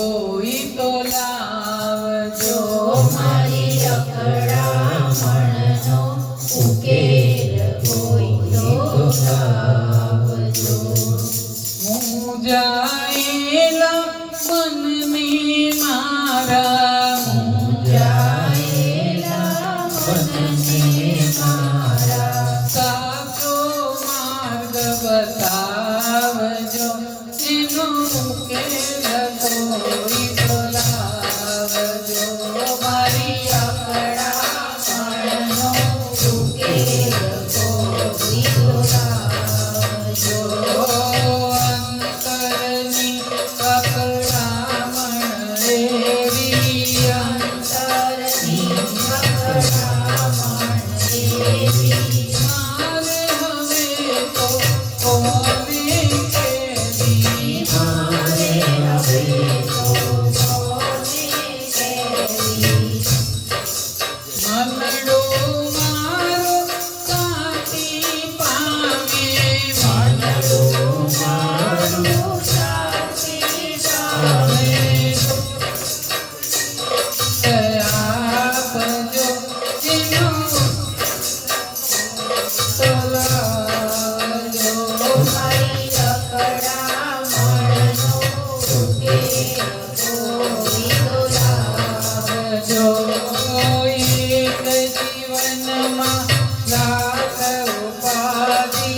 કોઈ તો લાવજો મારી અકળામણનો ઉકેલ કોઈ તો લાવજો. મૂંઝાયેલા મનને મારા મૂંઝાયેલા મનને મારા સાચો માર્ગ બતાવજો એનો ઉકેલ કોઈ તો લાવજો મારી અકળામણનો ઉકેલ કોઈ તો લાવજો. અંતરની અકળામણ એવી અંતરની અકળામણ એવી મારે હવે તો કોને કહેવી મારે હવે તો કોને કહેવી. મનડો મારો શાંતિ પામે મનડો મારું શાંતિ પામે. આપજો એનો તલાજો મારી અકળામણનો ઉકેલ કોઈ તો લાવજો. એક જીવનમાં લાખ ઉપાધિ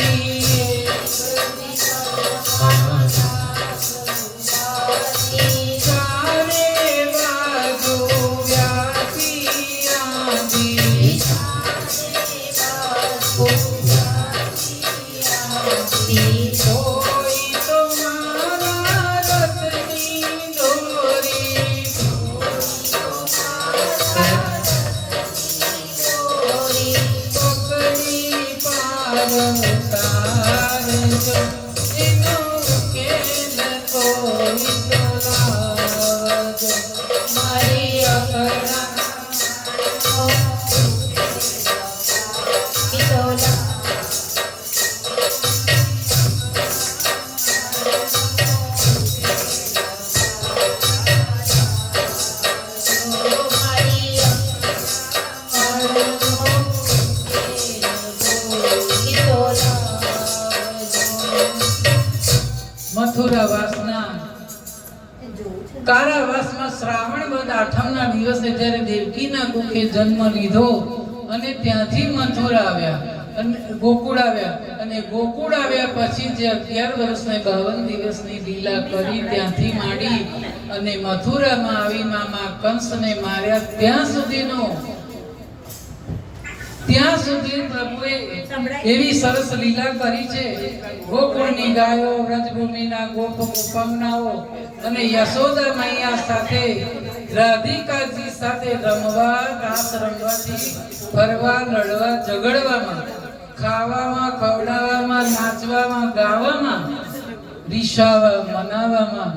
ચારે બાજુ વ્યાપી આંધી કોઈ તો મારા રથની દોરી પકડી પાર ઉતારજો એનો ઉકેલ કોઈ તો લાવજો મારી અકળામણ મથુરા વાસના કારાવાસમાં શ્રાવણ વદ આઠમના દિવસે જ્યારે દેવકીના કુખે જન્મ લીધો અને ત્યાંથી મથુરા આવ્યા અને ગોકુળ આવ્યા અને ગોકુળ આવ્યા પછી જે 11 વર્ષને 52 દિવસની લીલા કરી ત્યાંથી માંડી અને મથુરામાં આવી મામા કંસને માર્યા ત્યાં સુધી પ્રભુએ એવી સરસ લીલા કરી છે. ગોકુળની ગાયો, વ્રજભૂમિના ગોપ ગોપમનાઓ અને યશોદા મૈયા સાથે રાધિકાજી સાથે રમવા, રાસ રમવાથી, ફરવા, લડવા, ઝઘડવામાં, ખાવામાં, ખવડાવવામાં, નાચવામાં, ગાવામાં, રીસાવા, મનાવવામાં